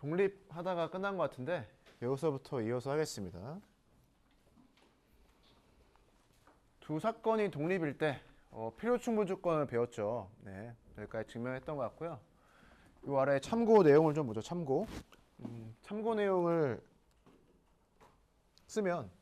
독립하다가 끝난 것 같은데 여기서부터 이어서 하겠습니다. 두 사건이 독립일 때 필요충분 조건을 배웠죠. 네, 여기까지 증명했던 것 같고요. 이 아래 참고 내용을 좀 보죠. 참고. 참고 내용을 쓰면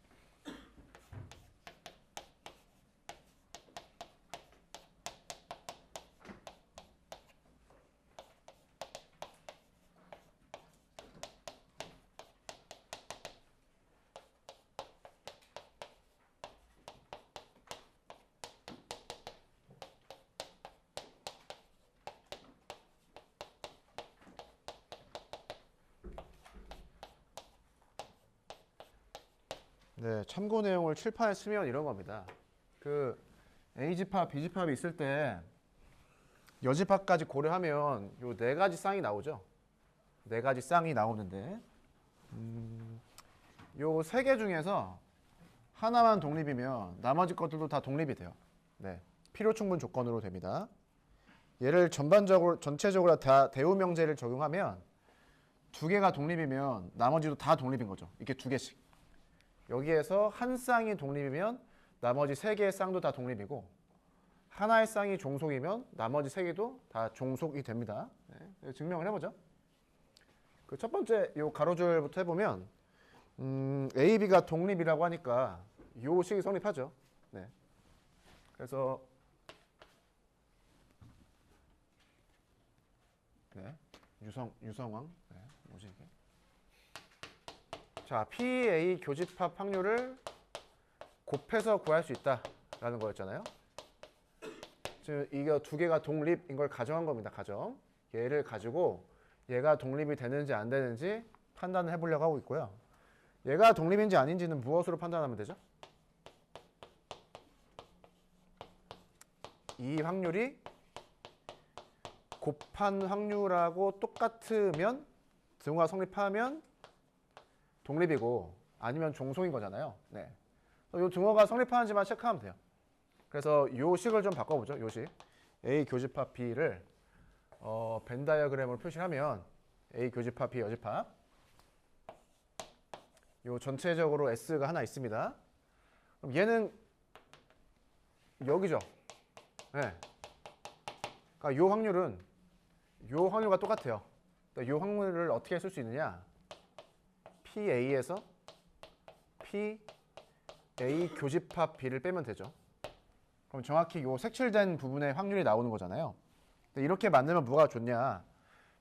네, 참고 내용을 칠판에 쓰면 이런 겁니다. 그 A집합, B집합이 있을 때 여집합까지 고려하면 요 네 가지 쌍이 나오죠. 네 가지 쌍이 나오는데 요 세 개 중에서 하나만 독립이면 나머지 것들도 다 독립이 돼요. 네, 필요충분 조건으로 됩니다. 얘를 전체적으로 다 대우명제를 적용하면 두 개가 독립이면 나머지도 다 독립인 거죠. 이게 두 개씩. 여기에서 한 쌍이 독립이면 나머지 세 개의 쌍도 다 독립이고 하나의 쌍이 종속이면 나머지 세 개도 다 종속이 됩니다. 네, 증명을 해보죠. 그 첫 번째 요 가로줄부터 해보면 A, B가 독립이라고 하니까 요 식이 성립하죠. 네. 그래서 네, 유성왕 네, 뭐지 이게? 자, PA 교집합 확률을 곱해서 구할 수 있다라는 거였잖아요. 지금 이게 두 개가 독립인 걸 가정한 겁니다. 가정. 얘를 가지고 얘가 독립이 되는지 안 되는지 판단을 해보려고 하고 있고요. 얘가 독립인지 아닌지는 무엇으로 판단하면 되죠? 이 확률이 곱한 확률하고 똑같으면 등호가 성립하면 독립이고 아니면 종속인 거잖아요. 네. 이 등호가 성립하는지만 체크하면 돼요. 그래서 이 식을 좀 바꿔보죠. 이 식. A 교집합 B를 벤 다이어그램으로 표시하면 A 교집합 B 여집합. 요 전체적으로 S가 하나 있습니다. 그럼 얘는 여기죠. 네. 그러니까 요 확률은 요 확률과 똑같아요. 요 확률을 어떻게 쓸 수 있느냐? PA에서 PA 교집합 B를 빼면 되죠. 그럼 정확히 요 색칠된 부분의 확률이 나오는 거잖아요. 근데 이렇게 만들면 뭐가 좋냐?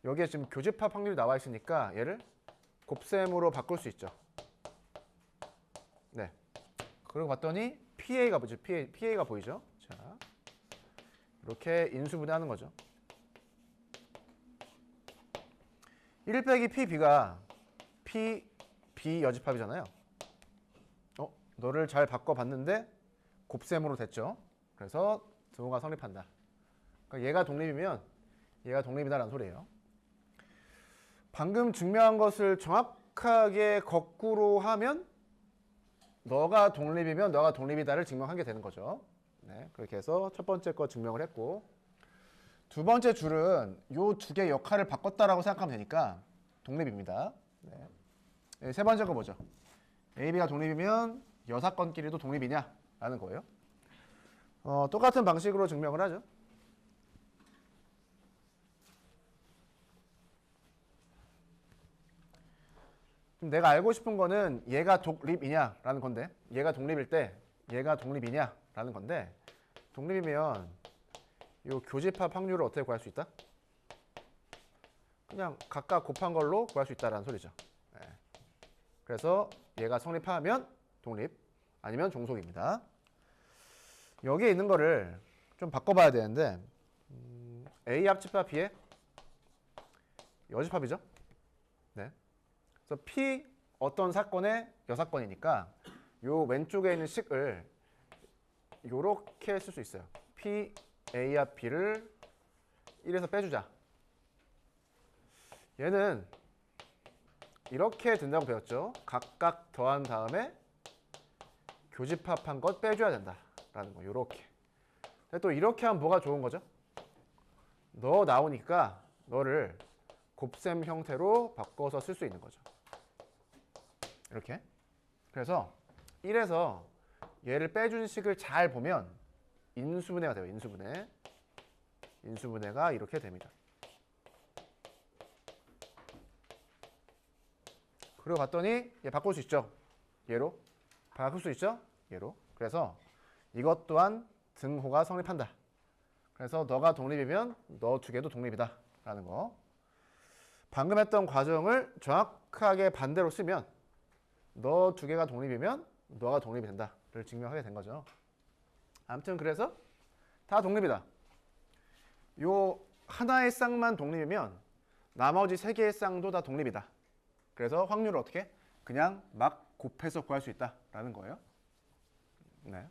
여기에 지금 교집합 확률이 나와 있으니까 얘를 곱셈으로 바꿀 수 있죠. 네. 그러고 봤더니 PA가 뭐죠? PA가 보이죠? 자, 이렇게 인수분해하는 거죠. 1 빼기 PB가 B 여집합이잖아요. 너를 잘 바꿔봤는데 곱셈으로 됐죠. 그래서 등호가 성립한다. 그러니까 얘가 독립이면 얘가 독립이다라는 소리예요. 방금 증명한 것을 정확하게 거꾸로 하면 너가 독립이면 너가 독립이다를 증명하게 되는 거죠. 네, 그렇게 해서 첫 번째 거 증명을 했고 두 번째 줄은 요 두 개 역할을 바꿨다라고 생각하면 되니까 독립입니다. 네. 네, 세 번째 거 뭐죠? A, B가 독립이면 여사건끼리도 독립이냐? 라는 거예요. 똑같은 방식으로 증명을 하죠. 내가 알고 싶은 거는 얘가 독립이냐? 라는 건데 얘가 독립일 때 얘가 독립이냐? 라는 건데 독립이면 이 교집합 확률을 어떻게 구할 수 있다? 그냥 각각 곱한 걸로 구할 수 있다라는 소리죠. 네. 그래서 얘가 성립하면 독립 아니면 종속입니다. 여기에 있는 거를 좀 바꿔봐야 되는데 A 합집합 B의 여집합이죠. 네. 그래서 P 어떤 사건의 여사건이니까 요 왼쪽에 있는 식을 요렇게 쓸 수 있어요. P A 합 B를 1에서 빼주자. 얘는 이렇게 된다고 배웠죠. 각각 더한 다음에 교집합한 것 빼줘야 된다라는 거. 요렇게. 근데 또 이렇게 하면 뭐가 좋은 거죠? 너 나오니까 너를 곱셈 형태로 바꿔서 쓸 수 있는 거죠. 이렇게. 그래서 1에서 얘를 빼준 식을 잘 보면 인수분해가 돼요. 인수분해. 인수분해가 이렇게 됩니다. 그리고 봤더니 얘 바꿀 수 있죠. 얘로. 바꿀 수 있죠. 얘로. 그래서 이것 또한 등호가 성립한다. 그래서 너가 독립이면 너 두 개도 독립이다 라는 거. 방금 했던 과정을 정확하게 반대로 쓰면 너 두 개가 독립이면 너가 독립이 된다를 증명하게 된 거죠. 아무튼 그래서 다 독립이다. 요 하나의 쌍만 독립이면 나머지 세 개의 쌍도 다 독립이다. 그래서 확률을 어떻게? 그냥 막 곱해서 구할 수 있다라는 거예요. 네.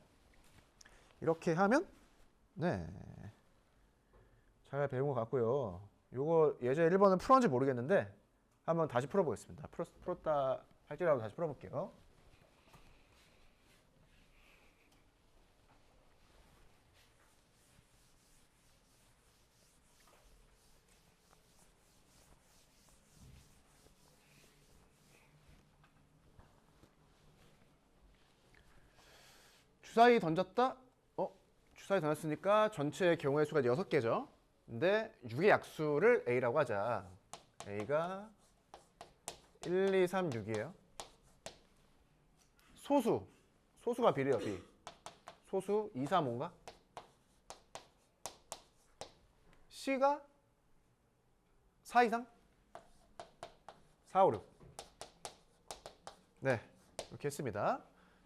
이렇게 하면 네. 잘 배운 것 같고요. 요거 예제 1번은 풀었는지 모르겠는데 한번 다시 풀어보겠습니다. 풀었다 할지라도 다시 풀어볼게요. 주사위 던졌다? 주사위 던졌으니까 전체 경우의 수가 6개죠. 근데 6의 약수를 A라고 하자. A가 1, 2, 3, 6이에요. 소수가 B래요. B. 소수 2, 3, 5인가? C가 4 이상? 4, 5, 6. 네, 이렇게 했습니다.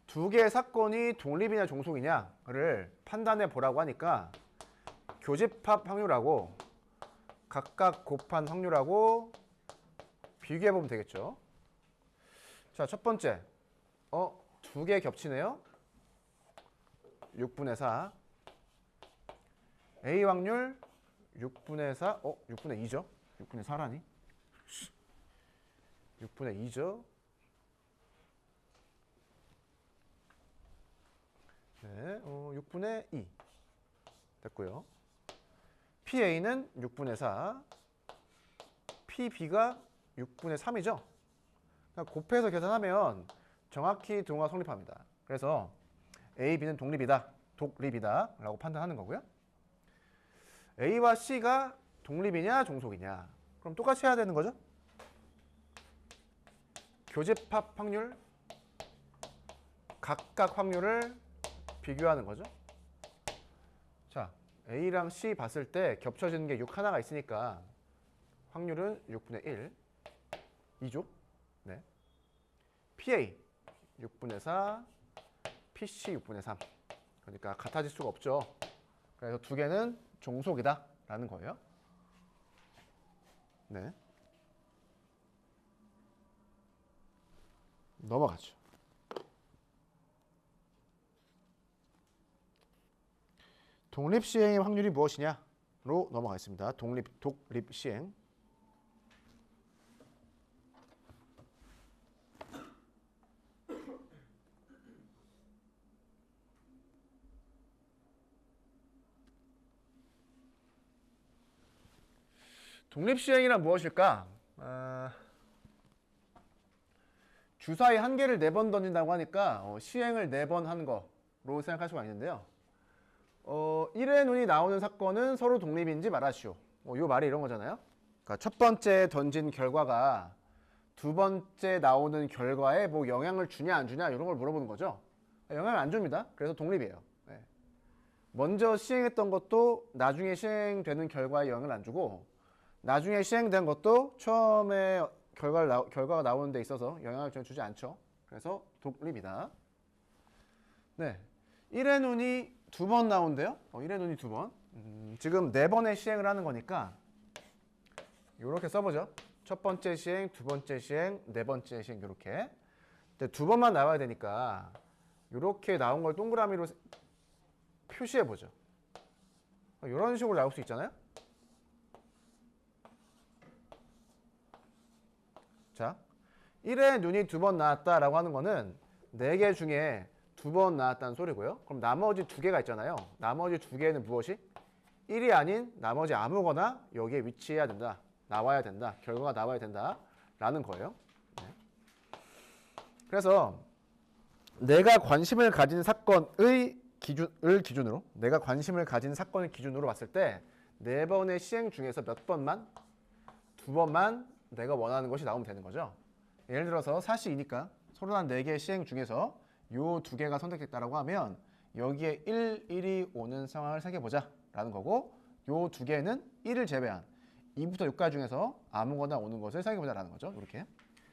두 개의 사건이 독립이냐 종속이냐를 판단해 보라고 하니까 교집합 확률하고 각각 곱한 확률하고 비교해 보면 되겠죠. 자, 첫 번째. 두 개 겹치네요. 6분의 4. A 확률 6분의 4. 6분의 2죠. 6분의 4라니? 6분의 2죠. 네, 6분의 2 됐고요. PA는 6분의 4, PB가 6분의 3이죠. 그러니까 곱해서 계산하면 정확히 등호가 성립합니다. 그래서 A, B는 독립이다 라고 판단하는 거고요. A와 C가 독립이냐 종속이냐, 그럼 똑같이 해야 되는 거죠. 교집합 확률, 각각 확률을 비교하는 거죠. 자, A랑 C 봤을 때 겹쳐지는 게 6 하나가 있으니까 확률은 6분의 1, 2죠. 네. PA 6분의 4, PC 6분의 3. 그러니까 같아질 수가 없죠. 그래서 두 개는 종속이다 라는 거예요. 네. 넘어가죠. 독립 시행의 확률이 무엇이냐로 넘어가겠습니다. 독립 시행. 독립 시행이란 무엇일까? 주사위 한 개를 4번 던진다고 하니까 시행을 4번 하는 거로 생각할 수가 있는데요. 1의 눈이 나오는 사건은 서로 독립인지 말하시오. 이 말이 이런 거잖아요. 그러니까 첫 번째 던진 결과가 두 번째 나오는 결과에 뭐 영향을 주냐 안 주냐 이런 걸 물어보는 거죠. 영향을 안 줍니다. 그래서 독립이에요. 네. 먼저 시행했던 것도 나중에 시행되는 결과에 영향을 안 주고, 나중에 시행된 것도 처음에 결과가 나오는 데 있어서 영향을 전혀 주지 않죠. 그래서 독립이다. 네. 1의 눈이 2번 나온대요. 1의 눈이 2번. 지금 4번의 시행을 하는 거니까 이렇게 써보죠. 첫 번째 시행, 두 번째 시행, 네 번째 시행 이렇게. 근데 2번만 나와야 되니까 이렇게 나온 걸 동그라미로 표시해 보죠. 이런 식으로 나올 수 있잖아요. 자, 1의 눈이 2번 나왔다라고 하는 거는 4개 중에 2번 나왔다는 소리고요. 그럼 나머지 2개가 있잖아요. 나머지 2개는 무엇이? 1이 아닌 나머지 아무거나 여기에 위치해야 된다 나와야 된다. 결과가 나와야 된다라는 거예요. 네. 그래서 내가 관심을 가진 사건을 기준으로 내가 관심을 가진 사건을 기준으로 봤을 때 4번의 시행 중에서 몇 번만 2번만 내가 원하는 것이 나오면 되는 거죠. 예를 들어서 사시 2니까 서로 한 4개의 시행 중에서 요 2개가 선택됐다라고 하면 여기에 1이 오는 상황을 생각해보자 라는 거고 요 2개는 1을 제외한 2부터 6까지 중에서 아무거나 오는 것을 생각해보자 라는 거죠. 이렇게.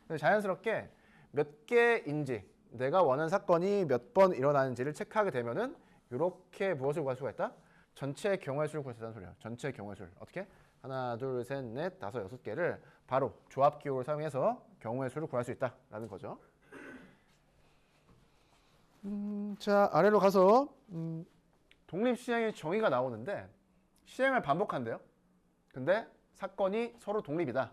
그래서 자연스럽게 몇 개인지 내가 원하는 사건이 몇 번 일어나는지를 체크하게 되면은 이렇게 무엇을 구할 수가 있다? 전체 경우의 수를 구할 수 있다는 소리예요. 전체 경우의 수를. 어떻게? 하나, 둘, 셋, 넷, 다섯, 6개를 바로 조합 기호를 사용해서 경우의 수를 구할 수 있다라는 거죠. 자, 아래로 가서 독립시행의 정의가 나오는데 시행을 반복한대요. 근데 사건이 서로 독립이다.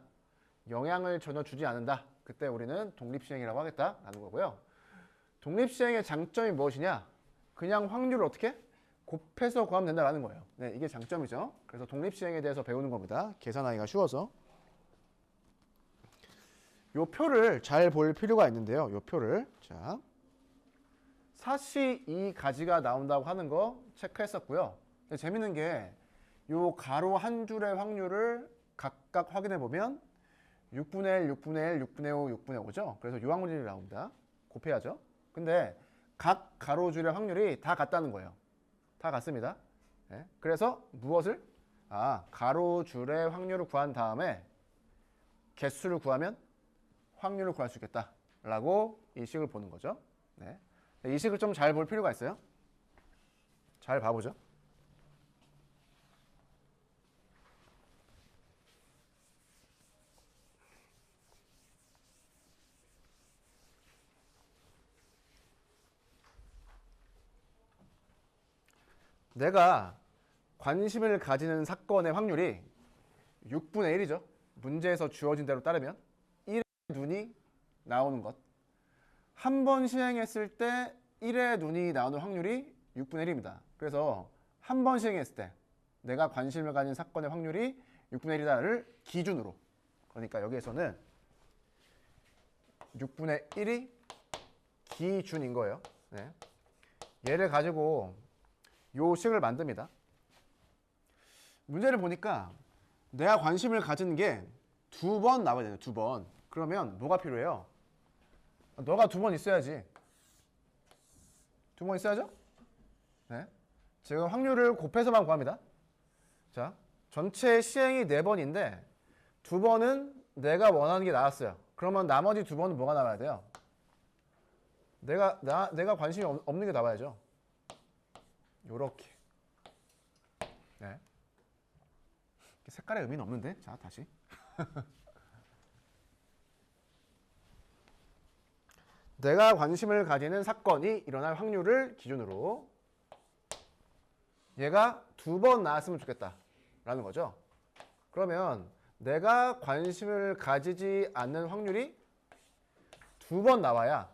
영향을 전혀 주지 않는다. 그때 우리는 독립시행이라고 하겠다라는 거고요. 독립시행의 장점이 무엇이냐? 그냥 확률을 어떻게? 곱해서 구하면 된다라는 거예요. 네, 이게 장점이죠. 그래서 독립시행에 대해서 배우는 겁니다. 계산하기가 쉬워서. 요 표를 잘 볼 필요가 있는데요. 요 표를. 자, 사시 2가지가 나온다고 하는 거 체크했었고요. 근데 재밌는 게 요 가로 한 줄의 확률을 각각 확인해 보면 6분의 1, 6분의 1, 6분의 5, 6분의 5죠. 그래서 요 확률이 나옵니다. 곱해야죠. 근데 각 가로줄의 확률이 다 같다는 거예요. 다 같습니다. 네. 그래서 무엇을? 가로줄의 확률을 구한 다음에 개수를 구하면 확률을 구할 수 있겠다라고 이 식을 보는 거죠. 네. 이 식을 좀 잘 볼 필요가 있어요. 잘 봐보죠. 내가 관심을 가지는 사건의 확률이 6분의 1이죠. 문제에서 주어진 대로 따르면 1의 눈이 나오는 것. 한 번 시행했을 때 1의 눈이 나오는 확률이 6분의 1입니다. 그래서 한 번 시행했을 때 내가 관심을 가진 사건의 확률이 6분의 1이다를 기준으로. 그러니까 여기에서는 6분의 1이 기준인 거예요. 네. 얘를 가지고 요 식을 만듭니다. 문제를 보니까 내가 관심을 가진 게 2번 나와야 되네요. 2번. 그러면 뭐가 필요해요? 너가 2번 있어야지. 2번 있어야죠? 네. 지금 확률을 곱해서만 구합니다. 자, 전체 시행이 4번인데 2번은 내가 원하는 게 나왔어요. 그러면 나머지 2번은 뭐가 나와야 돼요? 내가 관심이 없는 게 나와야죠. 요렇게. 네. 색깔의 의미는 없는데. 자, 다시. 내가 관심을 가지는 사건이 일어날 확률을 기준으로 얘가 2번 나왔으면 좋겠다 라는 거죠. 그러면 내가 관심을 가지지 않는 확률이 2번 나와야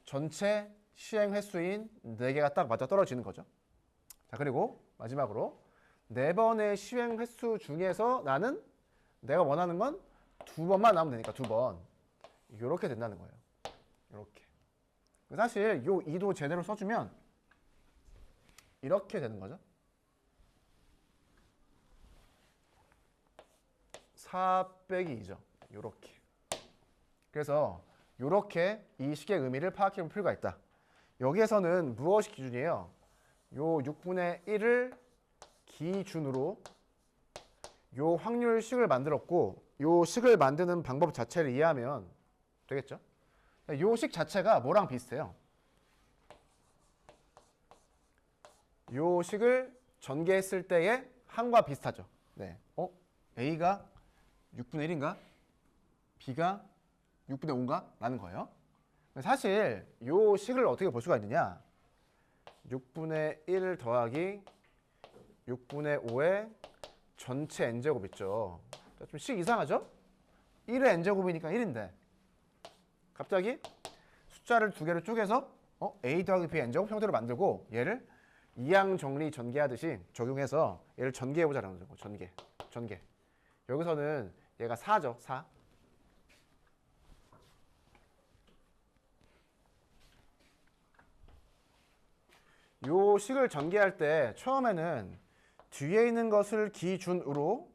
전체 시행 횟수인 4개가 딱 맞아 떨어지는 거죠. 자, 그리고 마지막으로 4번의 시행 횟수 중에서 나는 내가 원하는 건 2번만 나오면 되니까 2번. 이렇게 된다는 거예요. 이렇게. 사실 요 2도 제대로 써주면 이렇게 되는 거죠. 4 빼기 2죠. 이렇게. 그래서 이렇게 이 식의 의미를 파악해 볼 필요가 있다. 여기에서는 무엇이 기준이에요? 요 6분의 1을 기준으로 요 확률식을 만들었고 요 식을 만드는 방법 자체를 이해하면 되겠죠? 요 식 자체가 뭐랑 비슷해요? 요 식을 전개했을 때의 항과 비슷하죠. 네. A가 6분의 1인가? B가 6분의 5인가? 라는 거예요. 사실 요 식을 어떻게 볼 수가 있느냐? 6분의 1 더하기 6분의 5의 전체 n제곱 있죠. 좀 식 이상하죠? 1의 n제곱이니까 1인데 갑자기 숫자를 2개로 쪼개서 a 더하기 b n제곱 형태로 만들고 얘를 이항 정리 전개하듯이 적용해서 얘를 전개해보자라는 거죠. 전개. 여기서는 얘가 4죠. 4. 요 식을 전개할 때 처음에는 뒤에 있는 것을 기준으로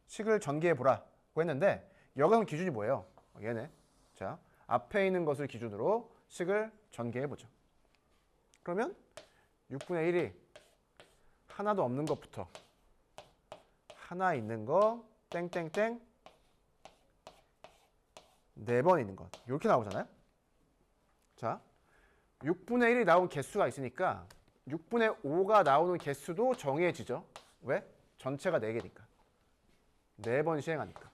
식을 전개해 보라고 했는데 여기서는 기준이 뭐예요? 얘네. 자, 앞에 있는 것을 기준으로 식을 전개해 보죠. 그러면 6분의 1이 하나도 없는 것부터 하나 있는 거 땡땡땡 4번 있는 것 이렇게 나오잖아요. 자, 6분의 1이 나온 개수가 있으니까 6분의 5가 나오는 개수도 정해지죠. 왜? 전체가 4개니까. 4번 시행하니까.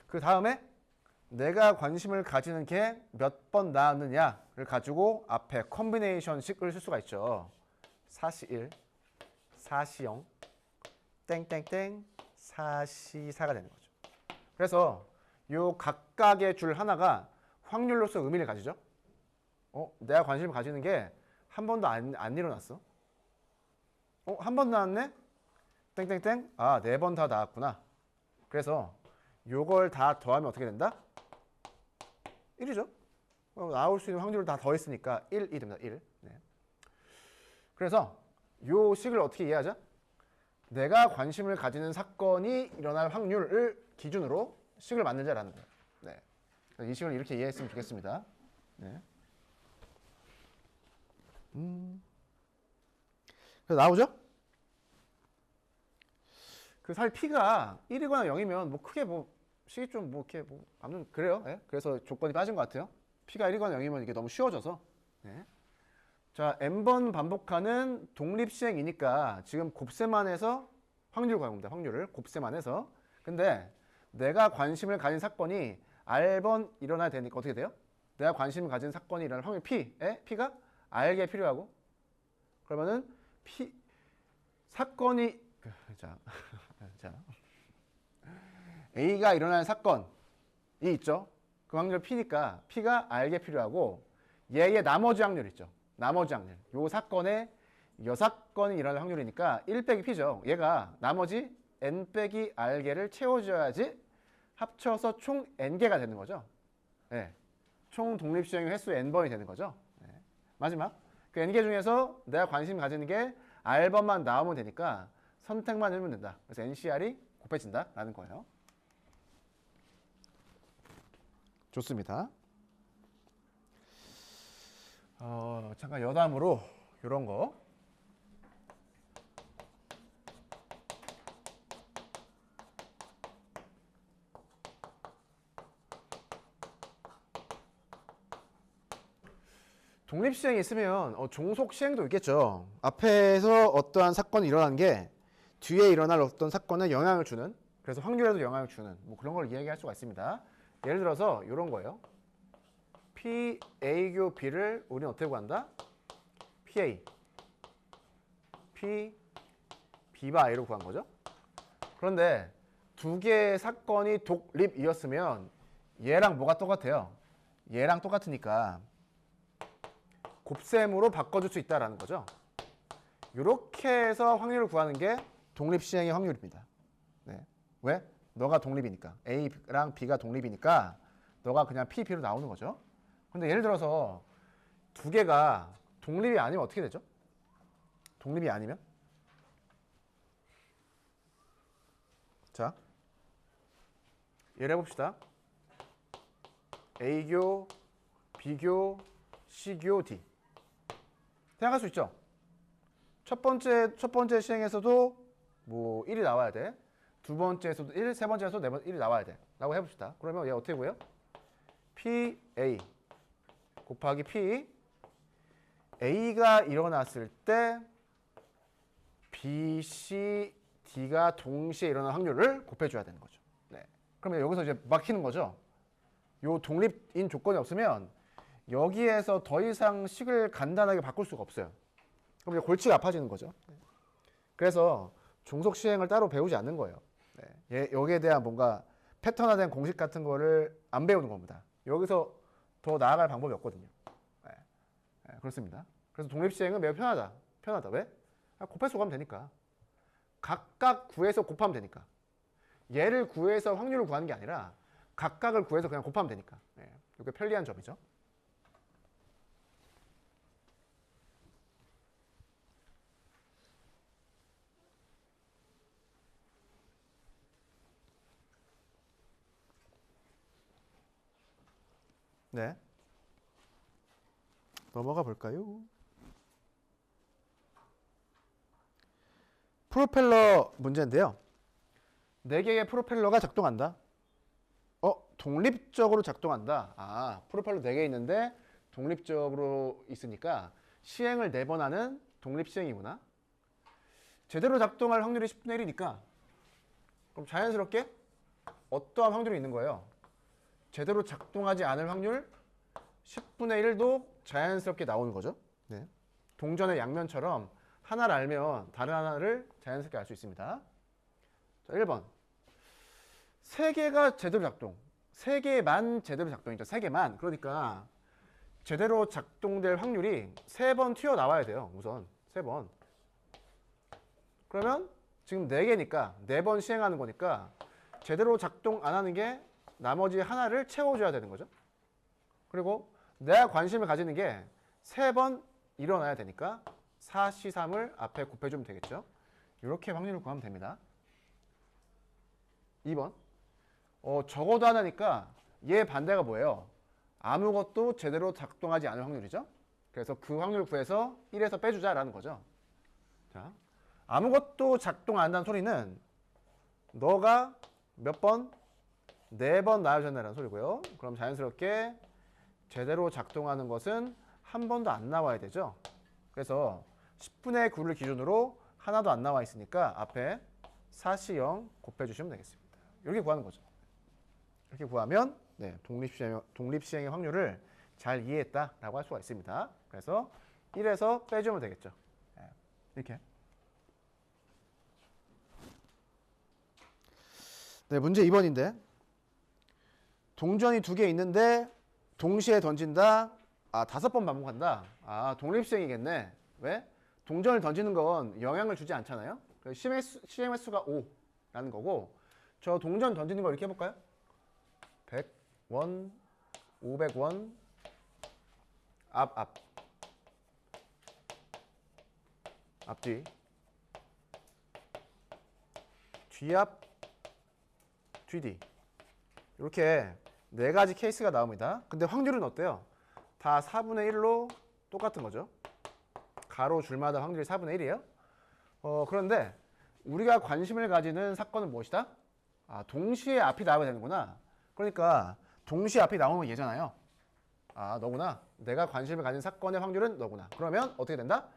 그 다음에 내가 관심을 가지는 게 몇 번 나왔느냐를 가지고 앞에 컨비네이션식을 쓸 수가 있죠. 4C1, 4C0, 땡땡땡, 4C4가 되는 거죠. 그래서 요 각각의 줄 하나가 확률로서 의미를 가지죠. 내가 관심을 가지는 게 한 번도 안 일어났어. 한 번 나왔네? 땡땡땡. 아, 4번 다 나왔구나. 그래서 요걸 다 더하면 어떻게 된다? 1이죠. 나올 수 있는 확률을 다 더했으니까 1이 됩니다. 1. 네. 그래서 요 식을 어떻게 이해하자? 내가 관심을 가지는 사건이 일어날 확률을 기준으로 식을 만들자라는 거예요. 네. 이 식을 이렇게 이해했으면 좋겠습니다. 네. 그래서 나오죠? 그 사실 P가 1이거나 0이면 뭐 크게 뭐 식이 좀 뭐 이렇게 뭐 아무튼 그래요. 네? 그래서 조건이 빠진 것 같아요. P가 1이거나 0이면 이게 너무 쉬워져서. 네. 자, n번 반복하는 독립시행이니까 지금 곱셈만 해서 확률 구하는 겁니다. 확률을 곱셈만 해서. 근데 내가 관심을 가진 사건이 R번 일어나야 되니까 어떻게 돼요? 내가 관심을 가진 사건이 일어날 확률 P에 P가 R게 필요하고 그러면은 P 사건이 자 A가 일어날 사건이 있죠. 그 확률 P니까 P가 R게 필요하고 얘의 나머지 확률 있죠. 나머지 확률. 요 사건에 여사건이 일어날 확률이니까 1 빼기 P죠. 얘가 나머지 N 빼기 R개를 채워줘야지 합쳐서 총 N개가 되는 거죠. 네. 총 독립시행의 횟수 N번이 되는 거죠. 네. 마지막. 그 N개 중에서 내가 관심 가지는 게 R번만 나오면 되니까 선택만 해주면 된다. 그래서 NCR이 곱해진다 라는 거예요. 좋습니다. 잠깐 여담으로 이런 거. 독립시행이 있으면 종속시행도 있겠죠. 앞에서 어떠한 사건이 일어난 게 뒤에 일어날 어떤 사건에 영향을 주는, 그래서 확률에도 영향을 주는 뭐 그런 걸 이야기할 수가 있습니다. 예를 들어서 이런 거예요. P, A교 B를 우리는 어떻게 구한다? PA, P, B바 A로 구한 거죠. 그런데 두 개의 사건이 독립이었으면 얘랑 뭐가 똑같아요? 얘랑 똑같으니까 곱셈으로 바꿔줄 수 있다라는 거죠. 이렇게 해서 확률을 구하는 게 독립시행의 확률입니다. 네. 왜? 너가 독립이니까. A랑 B가 독립이니까 너가 그냥 P, B로 나오는 거죠. 근데 예를 들어서 두 개가 독립이 아니면 어떻게 되죠? 독립이 아니면? 자, 예를 해봅시다. A교, B교, C교, D. 생각할 수 있죠? 첫 번째 시행에서도 뭐 1이 나와야 돼. 두 번째에서도 1, 세 번째에서도 1이 나와야 돼. 라고 해봅시다. 그러면 얘 어떻게 구해요? PA 곱하기 P. A가 일어났을 때 B, C, D가 동시에 일어날 확률을 곱해줘야 되는 거죠. 네. 그러면 여기서 이제 막히는 거죠. 요 독립인 조건이 없으면 여기에서 더 이상 식을 간단하게 바꿀 수가 없어요. 그럼 이제 골치가 아파지는 거죠. 그래서 종속 시행을 따로 배우지 않는 거예요. 네. 여기에 대한 뭔가 패턴화된 공식 같은 거를 안 배우는 겁니다. 여기서 더 나아갈 방법이 없거든요. 네. 그렇습니다. 그래서 독립시행은 매우 편하다. 편하다. 왜? 곱해서 가면 되니까. 각각 구해서 곱하면 되니까. 얘를 구해서 확률을 구하는 게 아니라 각각을 구해서 그냥 곱하면 되니까. 이게 편리한 점이죠. 네. 넘어가 볼까요? 프로펠러 문제인데요. 4개의 프로펠러가 작동한다. 독립적으로 작동한다. 프로펠러 4개 있는데 독립적으로 있으니까 시행을 4번 하는 독립시행이구나. 제대로 작동할 확률이 10분의 1이니까 그럼 자연스럽게 어떠한 확률이 있는 거예요? 제대로 작동하지 않을 확률 10분의 1도 자연스럽게 나오는 거죠. 네. 동전의 양면처럼 하나를 알면 다른 하나를 자연스럽게 알 수 있습니다. 자, 1번. 3개가 제대로 작동. 3개만 제대로 작동이죠. 3개만. 그러니까 제대로 작동될 확률이 3번 튀어나와야 돼요. 우선 3번. 그러면 지금 4개니까 4번 시행하는 거니까 제대로 작동 안 하는 게 나머지 하나를 채워줘야 되는 거죠. 그리고 내가 관심을 가지는 게 3번 일어나야 되니까 4C3을 앞에 곱해주면 되겠죠. 이렇게 확률을 구하면 됩니다. 2번. 적어도 하나니까 얘 반대가 뭐예요? 아무것도 제대로 작동하지 않을 확률이죠. 그래서 그 확률 구해서 1에서 빼주자라는 거죠. 자, 아무것도 작동 안 한다는 소리는 너가 몇 번? 4번 나와줬나라는 소리고요. 그럼 자연스럽게 제대로 작동하는 것은 한 번도 안 나와야 되죠. 그래서 10분의 9를 기준으로 하나도 안 나와 있으니까 앞에 4C0 곱해주시면 되겠습니다. 이렇게 구하는 거죠. 이렇게 구하면 독립시행의 확률을 잘 이해했다라고 할 수가 있습니다. 그래서 1에서 빼주면 되겠죠. 이렇게. 네, 문제 2번인데 동전이 2개 있는데 동시에 던진다. 5번 반복한다. 독립시행이겠네. 왜? 동전을 던지는 건 영향을 주지 않잖아요. 시행 횟수가 5라는 거고 저 동전 던지는 거 이렇게 해볼까요? 100원, 500원, 앞뒤, 뒤앞, 뒤뒤. 이렇게 4가지 케이스가 나옵니다. 근데 확률은 어때요? 다 4분의 1로 똑같은 거죠. 가로 줄마다 확률이 4분의 1이에요. 그런데 우리가 관심을 가지는 사건은 무엇이다? 동시에 앞이 나와야 되는구나. 그러니까 동시에 앞이 나오면 얘잖아요. 너구나. 내가 관심을 가진 사건의 확률은 너구나. 그러면 어떻게 된다?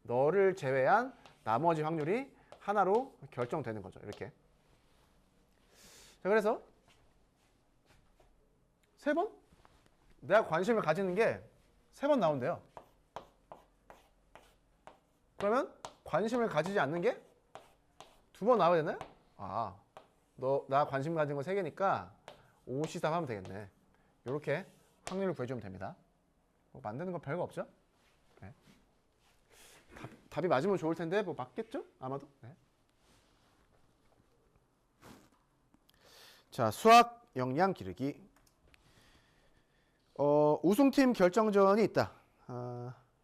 너를 제외한 나머지 확률이 하나로 결정되는 거죠. 이렇게. 자, 그래서 3번? 내가 관심을 가지는 게 3번 나온대요. 그러면 관심을 가지지 않는 게 2번 나와야 되나요? 나 관심 가진 거 3개니까 5C3 하면 되겠네. 이렇게 확률을 구해주면 됩니다. 만드는 거 별거 없죠? 네. 답이 맞으면 좋을 텐데 맞겠죠? 아마도. 네. 자, 수학 역량 기르기. 우승팀 결정전이 있다.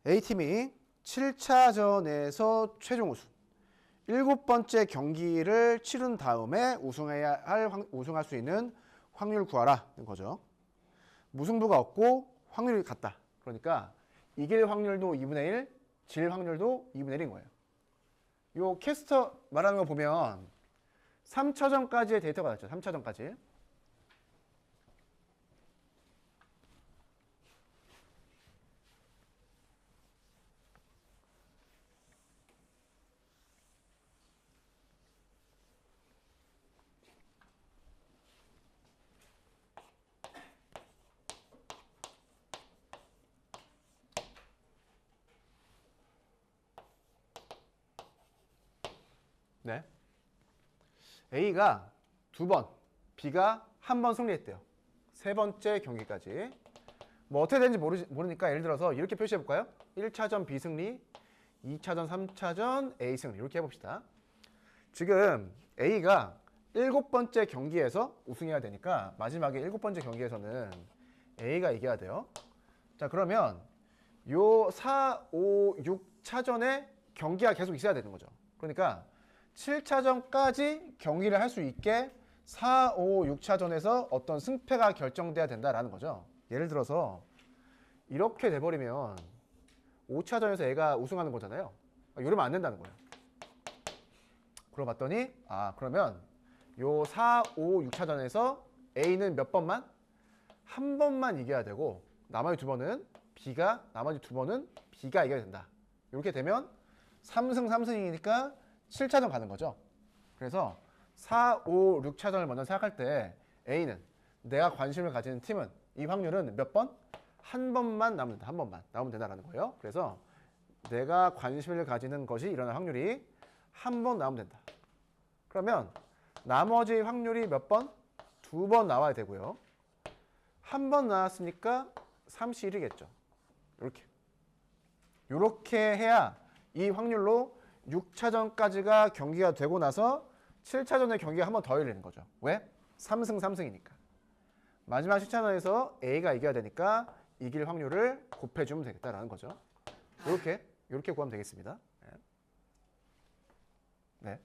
A팀이 7차전에서 최종 우승. 7번째 경기를 치른 다음에 우승할 수 있는 확률 구하라는 거죠. 무승부가 없고 확률이 같다. 그러니까 이길 확률도 2분의 1, 질 확률도 2분의 1인 거예요. 요 캐스터 말하는 거 보면 3차전까지의 데이터가 나왔죠. 3차전까지. 네. A가 2번, B가 1번 승리했대요. 3번째 경기까지. 뭐 어떻게 되는지 모르니까 예를 들어서 이렇게 표시해 볼까요? 1차전 B승리, 2차전, 3차전 A승리 이렇게 해봅시다. 지금 A가 7번째 경기에서 우승해야 되니까 마지막에 7번째 경기에서는 A가 이겨야 돼요. 자, 그러면 요 4, 5, 6차전에 경기가 계속 있어야 되는 거죠. 그러니까 7차전까지 경기를 할 수 있게 4, 5, 6차전에서 어떤 승패가 결정돼야 된다라는 거죠. 예를 들어서 이렇게 돼버리면 5차전에서 애가 우승하는 거잖아요. 이러면 안 된다는 거예요. 그러고 봤더니 그러면 요 4, 5, 6차전에서 A는 몇 번만? 한 번만 이겨야 되고 나머지 두 번은 B가 이겨야 된다. 이렇게 되면 3승 3승이니까 7차전 가는 거죠. 그래서 4, 5, 6차전을 먼저 생각할 때 A는 내가 관심을 가지는 팀은 이 확률은 몇 번? 한 번만 나오면 된다. 한 번만 나오면 된다라는 거예요. 그래서 내가 관심을 가지는 것이 일어날 확률이 한 번 나오면 된다. 그러면 나머지 확률이 몇 번? 2번 나와야 되고요. 한 번 나왔으니까 31이겠죠. 이렇게 해야 이 확률로 6차전까지가 경기가 되고 나서 7차전에 경기가 한 번 더 열리는 거죠. 왜? 3승 3승이니까. 마지막 7차전에서 A가 이겨야 되니까 이길 확률을 곱해주면 되겠다라는 거죠. 이렇게 구하면 되겠습니다. 네.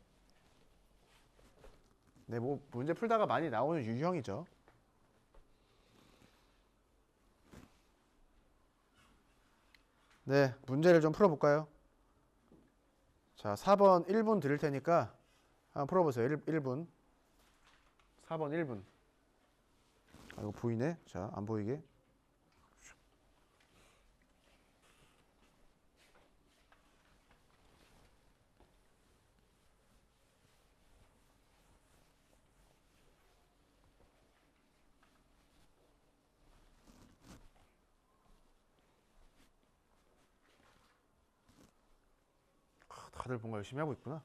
네, 뭐 문제 풀다가 많이 나오는 유형이죠. 네, 문제를 좀 풀어볼까요? 자, 4번 1분 드릴 테니까 한번 풀어보세요. 1분. 4번 1분. 이거 보이네? 자, 안 보이게. 다들 뭔가 열심히 하고 있구나.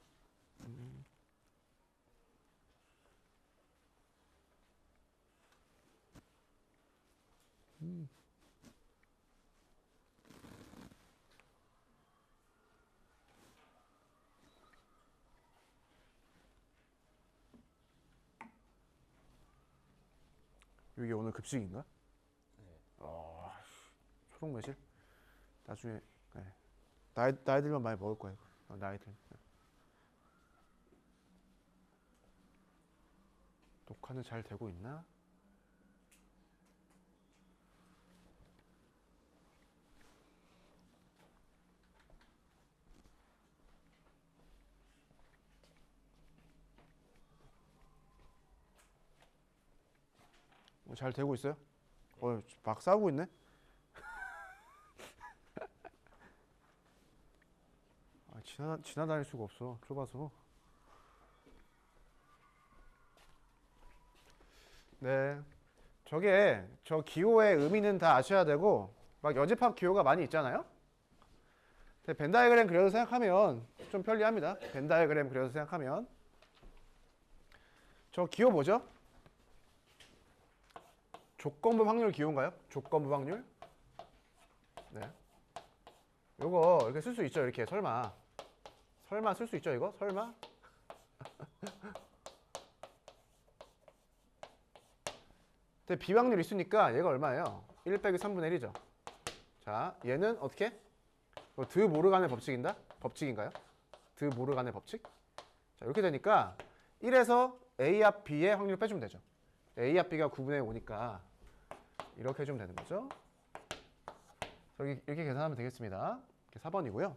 이게 오늘 급식인가? 네. 초록 매실? 나중에 네. 나이 들면 많이 먹을 거예요. 나이들. 녹화는 잘 되고 있나? 잘 되고 있어요? 막 싸우고 있네? 지나다닐 수가 없어. 좁아서. 네. 저 기호의 의미는 다 아셔야 되고, 막 여집합 기호가 많이 있잖아요? 벤 다이어그램 그려서 생각하면 좀 편리합니다. 벤 다이어그램 그려서 생각하면. 저 기호 뭐죠? 조건부 확률 기호인가요? 조건부 확률? 네. 요거 이렇게 쓸 수 있죠. 이렇게 설마 쓸 수 있죠. 이거 설마? 근데 비확률 있으니까 얘가 얼마예요? 1 빼기 3분의 1이죠. 자, 얘는 어떻게? 드 모르간의 법칙인가요? 드 모르간의 법칙? 자, 이렇게 되니까 1에서 A 합 B의 확률 빼주면 되죠. A 합 B가 9분의 5니까 이렇게 해주면 되는 거죠. 이렇게 계산하면 되겠습니다. 이렇게 4번이고요.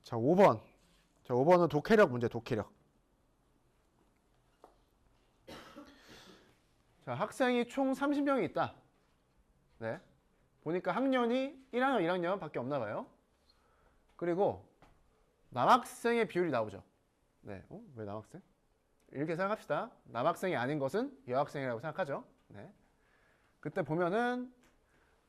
자, 5번. 자, 5번은 독해력 문제, 독해력. 자, 학생이 총 30명이 있다. 네. 보니까 학년이 1학년, 1학년 밖에 없나 봐요. 그리고 남학생의 비율이 나오죠. 네. 왜 남학생? 이렇게 생각합시다. 남학생이 아닌 것은 여학생이라고 생각하죠. 네. 그때 보면은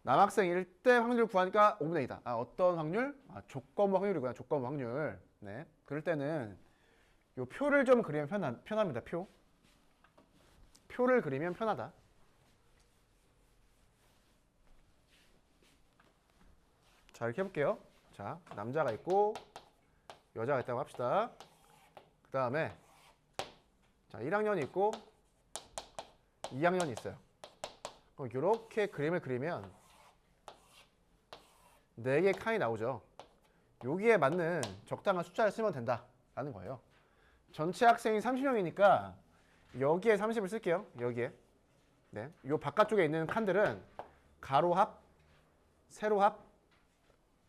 남학생일 때 확률 구하니까 5분의 2다. 어떤 확률? 조건부 확률이구나. 조건부 확률. 네. 그럴 때는 요 표를 좀 그리면 편합니다. 표를 그리면 편하다. 자, 이렇게 해볼게요. 자, 남자가 있고 여자가 있다고 합시다. 그 다음에 자, 1학년이 있고 2학년이 있어요. 그럼 이렇게 그림을 그리면 4개의 칸이 나오죠. 여기에 맞는 적당한 숫자를 쓰면 된다라는 거예요. 전체 학생이 30명이니까 여기에 30을 쓸게요. 여기에. 네. 요 바깥쪽에 있는 칸들은 가로합, 세로합,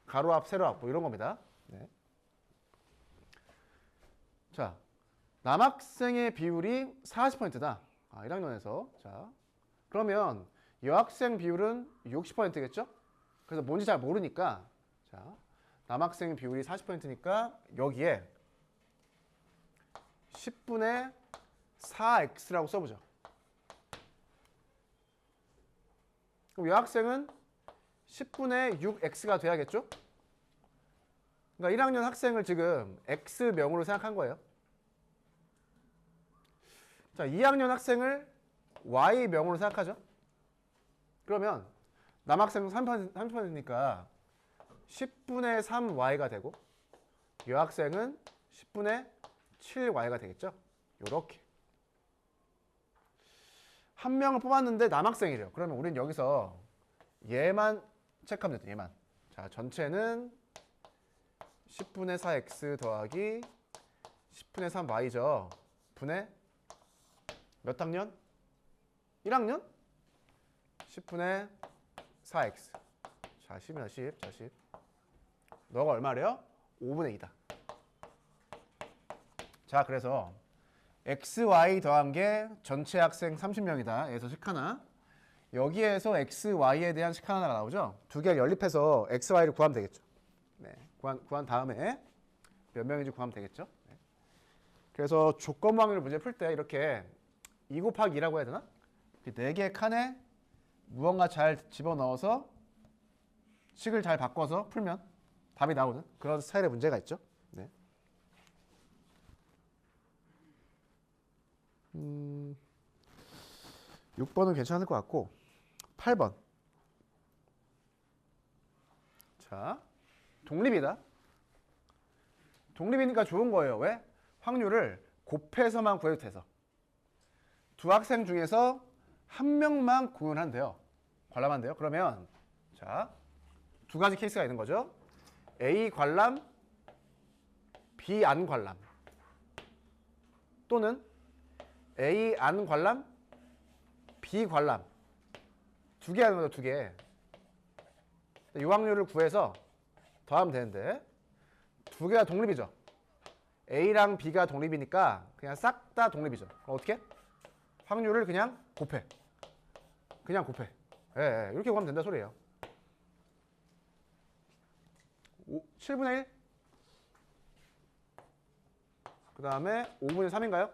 가로합, 세로합 뭐 이런 겁니다. 네. 자, 남학생의 비율이 40%다. 1학년에서. 자, 그러면 여학생 비율은 60%겠죠? 그래서 뭔지 잘 모르니까 자, 남학생 비율이 40%니까 여기에 10분의 4x라고 써보죠. 그럼 여학생은 10분의 6x가 돼야겠죠? 그러니까 1학년 학생을 지금 x명으로 생각한 거예요. 자, 2학년 학생을 y명으로 생각하죠. 그러면 남학생은 30%니까 10분의 3y가 되고 여학생은 10분의 7y가 되겠죠. 요렇게 한 명을 뽑았는데 남학생이래요. 그러면 우리는 여기서 얘만 체크하면 되죠. 얘만. 자, 전체는 10분의 4x 더하기 10분의 3y죠. 분의 몇 학년? 1학년? 10분의 4x. 자, 10이나 10. 자, 10. 너가 얼마래요? 5분의 2다. 자, 그래서 x, y 더한 게 전체 학생 30명이다. 에서 식 하나. 여기에서 x, y에 대한 식 하나가 나오죠. 두 개를 연립해서 x, y를 구하면 되겠죠. 네, 구한 다음에 몇 명인지 구하면 되겠죠. 네. 그래서 조건 확률 문제 풀 때 이렇게 2 곱하기 2라고 해야 되나? 4개의 칸에 무언가 잘 집어넣어서 식을 잘 바꿔서 풀면 답이 나오는 그런 스타일의 문제가 있죠. 네. 6번은 괜찮을 것 같고 8번. 자, 독립이다. 독립이니까 좋은 거예요. 왜? 확률을 곱해서만 구해도 돼서. 두 학생 중에서 한 명만 구분한대요. 관람하면 돼요. 그러면 자, 두 가지 케이스가 있는 거죠. A 관람, B 안 관람. 또는 A 안 관람, B 관람. 두 개 하는 거죠. 두 개. 이 확률을 구해서 더하면 되는데 두 개가 독립이죠. A랑 B가 독립이니까 그냥 싹 다 독립이죠. 그럼 어떻게? 확률을 그냥 곱해. 그냥 곱해. 예, 예, 이렇게 구하면 된다 소리예요. 7분의 1. 그 다음에 5분의 3인가요?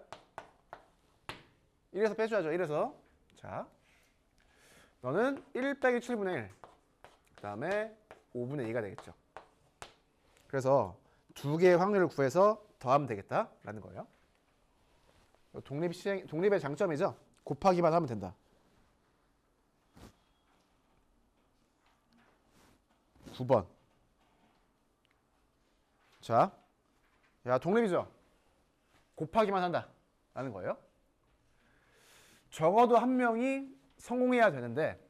1에서 빼줘야죠. 1에서. 자, 너는 1 빼기 7분의 1. 그 다음에 5분의 2가 되겠죠. 그래서 두 개의 확률을 구해서 더하면 되겠다라는 거예요. 독립의 장점이죠. 곱하기만 하면 된다. 9번. 자, 야, 독립이죠. 곱하기만 한다 라는 거예요. 적어도 한 명이 성공해야 되는데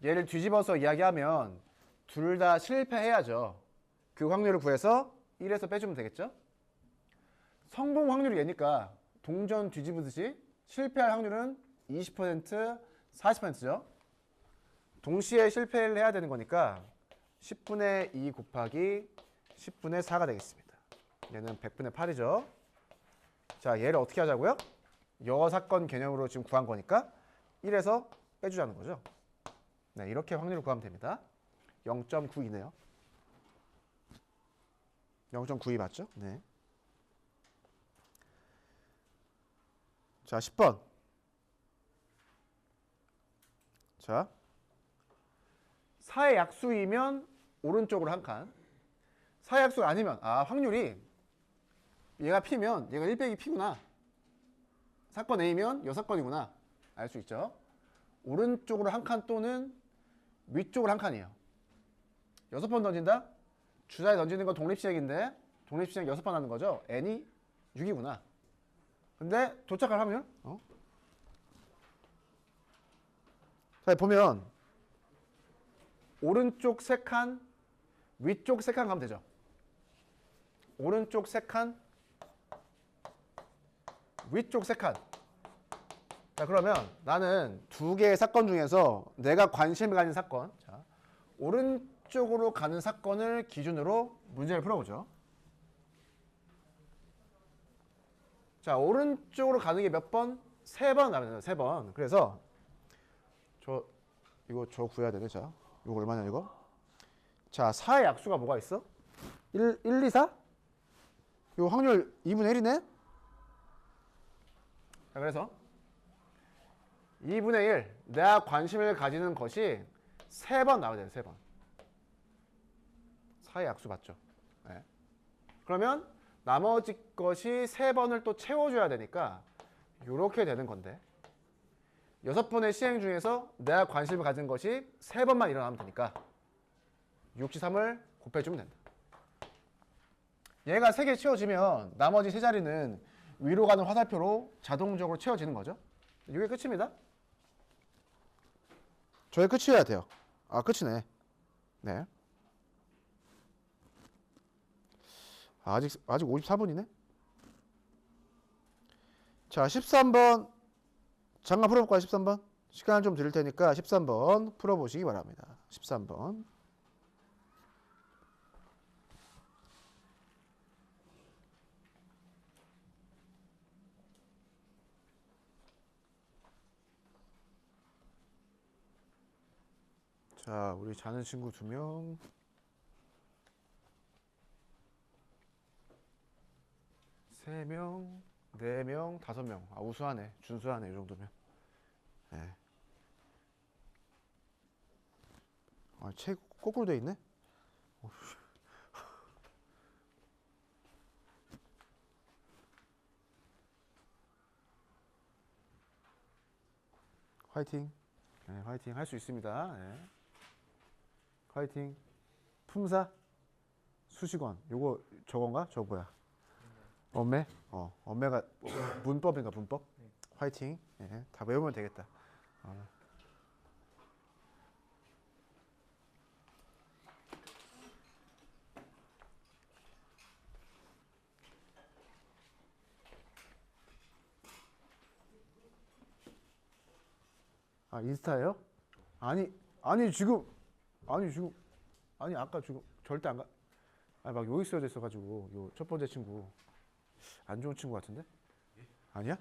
얘를 뒤집어서 이야기하면 둘 다 실패해야죠. 그 확률을 구해서 1에서 빼주면 되겠죠. 성공 확률이 얘니까 동전 뒤집듯이 실패할 확률은 20%, 40%죠. 동시에 실패를 해야 되는 거니까 10분의 2 곱하기 10분의 4가 되겠습니다. 얘는 100분의 8이죠. 자, 얘를 어떻게 하자고요? 여사건 개념으로 지금 구한 거니까 1에서 빼주자는 거죠. 네, 이렇게 확률을 구하면 됩니다. 0.92네요. 0.92 맞죠? 네. 자, 10번. 자, 4의 약수이면 오른쪽으로 한 칸. 4의 약수가 아니면 확률이 얘가 P면 얘가 1 빼기 P구나. 사건 A면 여사건이구나. 알 수 있죠. 오른쪽으로 한 칸 또는 위쪽으로 한 칸이에요. 6번 던진다? 주사위 던지는 건 독립시행인데 독립시행 6번 하는 거죠. n이 6이구나. 근데 도착할 확률? 자, 보면 오른쪽 3칸, 위쪽 3칸 가면 되죠. 오른쪽 3칸, 위쪽 3칸. 자, 그러면 나는 2개의 사건 중에서 내가 관심을 가진 사건, 자, 오른쪽으로 가는 사건을 기준으로 문제를 풀어보죠. 자, 오른쪽으로 가는 게 몇 번? 3번 나옵니다. 3번. 그래서 저 구해야 되네. 자, 이거 얼마냐 이거? 자, 4의 약수가 뭐가 있어? 1, 2, 4? 이거 확률 2분의 1이네? 자, 그래서 2분의 1, 내가 관심을 가지는 것이 3번 나와야 돼요. 3번. 4의 약수 맞죠? 네. 그러면 나머지 것이 3번을 또 채워줘야 되니까 이렇게 되는 건데 6번의 시행 중에서 내가 관심을 가진 것이 3번만 일어나면 되니까 63을 곱해주면 된다. 얘가 3개 채워지면 나머지 3자리는 위로 가는 화살표로 자동적으로 채워지는 거죠. 이게 끝입니다. 저게 끝이어야 돼요. 아, 끝이네. 네. 아직 54분이네. 자, 13번 잠깐 풀어볼까요? 13번 시간을 좀 드릴 테니까 13번 풀어보시기 바랍니다. 13번. 자, 우리 자는 친구 2명. 3명, 4명, 5명. 아, 우수하네. 준수하네. 이 정도면. 네. 아, 책 거꾸로 돼 있네. 화이팅. 네, 화이팅. 할 수 있습니다. 네. 화이팅. 품사, 수식원. 요거 저건가? 저거 뭐야? 엄매? 엄매가 문법인가 문법? 화이팅. 네, 다 외우면 되겠다. 아, 인스타예요? 아니 지금 아까 지금 절대 안 가. 아니, 막 여기 쓰여져 있어가지고 요 첫 번째 친구 안 좋은 친구 같은데? 아니야?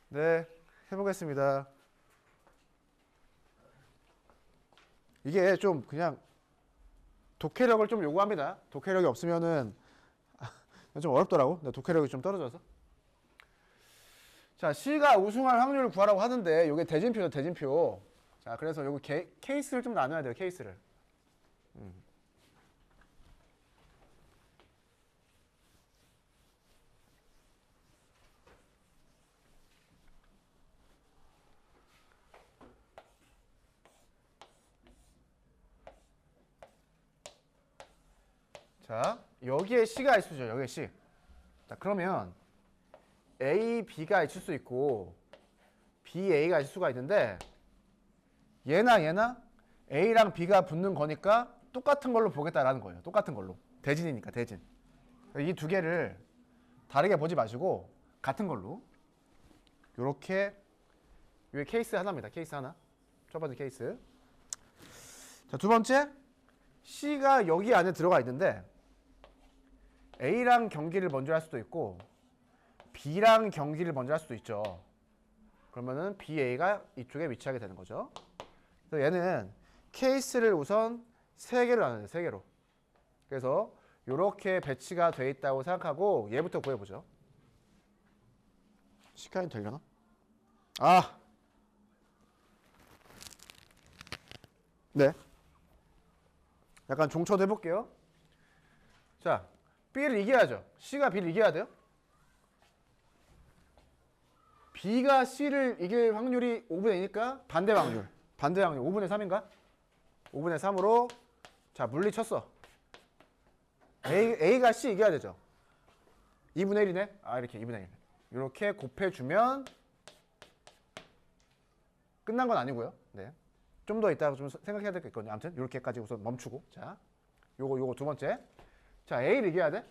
네, 해보겠습니다. 이게 좀 그냥 독해력을 좀 요구합니다. 독해력이 없으면은 좀 어렵더라고. 독해력이 좀 떨어져서. 자, C가 우승할 확률을 구하라고 하는데 이게 대진표죠, 대진표. 자, 그래서 요거 케이스를 좀 나눠야 돼요, 케이스를. 자, 여기에 C가 있을 수죠, 여기에 C. 자, 그러면 A, B가 있을 수 있고 B, A가 있을 수가 있는데 얘나 A랑 B가 붙는 거니까 똑같은 걸로 보겠다라는 거예요. 똑같은 걸로. 대진이니까 대진. 이 2개를 다르게 보지 마시고 같은 걸로 요렇게 이게 케이스 하나입니다. 케이스 하나. 첫 번째 케이스. 자, 두 번째 C가 여기 안에 들어가 있는데 A랑 경기를 먼저 할 수도 있고 B랑 경기를 먼저 할 수도 있죠. 그러면은 BA가 이쪽에 위치하게 되는 거죠. 그래서 얘는 케이스를 우선 3개로 나눠요. 3개로. 그래서 이렇게 배치가 돼 있다고 생각하고 얘부터 구해보죠. 시간이 되려나? 아, 네. 약간 종쳐도 해볼게요. 자, B를 이겨야죠. C가 B를 이겨야 돼요. B가 C를 이길 확률이 5분의 2니까 반대 확률. 반대 확률 5분의 3인가? 5분의 3으로 자 물리쳤어. A가 C 이겨야 되죠. 2분의 1이네. 아 이렇게 2분의 1. 이렇게 곱해주면 끝난 건 아니고요. 네. 좀 더 이따가 좀 생각해야 될 게 있거든요. 아무튼 이렇게까지 우선 멈추고 자 요거 두 번째. 자 A를 이겨야 돼.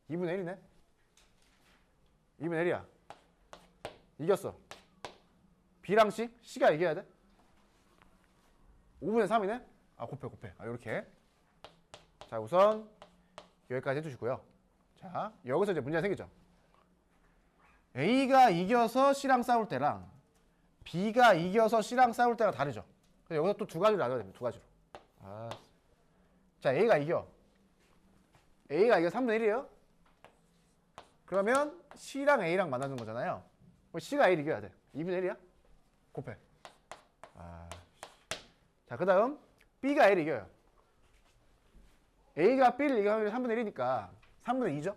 2분의 1이네. 2분의 1이야. 이겼어. B랑 C? C가 이겨야 돼. 5분의 3이네. 아 곱해. 아 요렇게. 자 우선 여기까지 해주시고요. 자 여기서 이제 문제가 생기죠. A가 이겨서 C랑 싸울 때랑 B가 이겨서 C랑 싸울 때가 다르죠. 그래서 여기서 또 두 가지로 나눠야 됩니다. 두 가지로. 자 A가 이겨 3분의 1이에요. 그러면 C랑 A랑 만나는 거잖아요. C가 A를 이겨야 돼. 2분의 1이야. 곱해. 자 그 다음 B가 A를 이겨요. A가 B를 이기면 3분의 1이니까 3분의 2죠.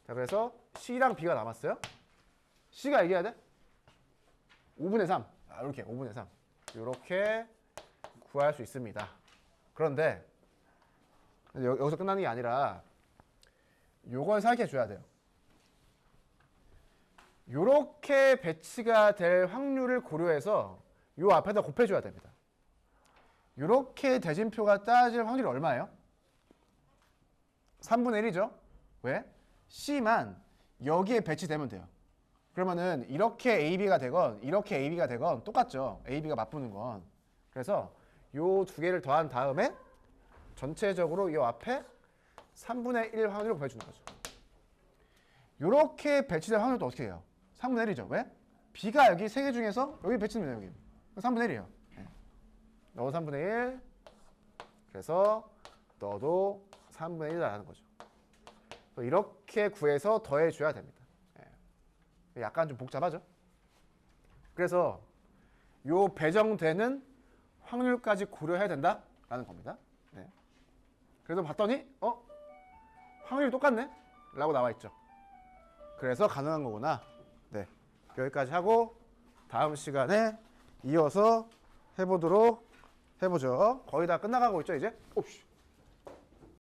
자 그래서 C랑 B가 남았어요. C가 이겨야 돼. 5분의 3. 이렇게 5분의 3. 이렇게 구할 수 있습니다. 그런데 여기서 끝나는 게 아니라 요걸 생각해 줘야 돼요. 요렇게 배치가 될 확률을 고려해서 요 앞에다 곱해줘야 됩니다. 요렇게 대진표가 따질 확률이 얼마예요? 3분의 1이죠. 왜? C만 여기에 배치되면 돼요. 그러면은 이렇게 AB가 되건 이렇게 AB가 되건 똑같죠. AB가 맞붙는 건. 그래서 요 두 개를 더한 다음에 전체적으로 이 앞에 3분의 1 확률을 구해주는 거죠. 요렇게 배치될 확률도 어떻게 해요? 3분의 1이죠. 왜? B가 여기 3개 중에서 여기 배치됩니다. 여기. 3분의 1이에요. 너도 3분의 1. 그래서 너도 3분의 1이라는 거죠. 이렇게 구해서 더해줘야 됩니다. 약간 좀 복잡하죠? 그래서 요 배정되는 확률까지 고려해야 된다라는 겁니다. 네. 그래서 봤더니 확률이 똑같네? 라고 나와 있죠. 그래서 가능한 거구나. 네. 여기까지 하고 다음 시간에 이어서 해보죠. 거의 다 끝나가고 있죠 이제? 옵시.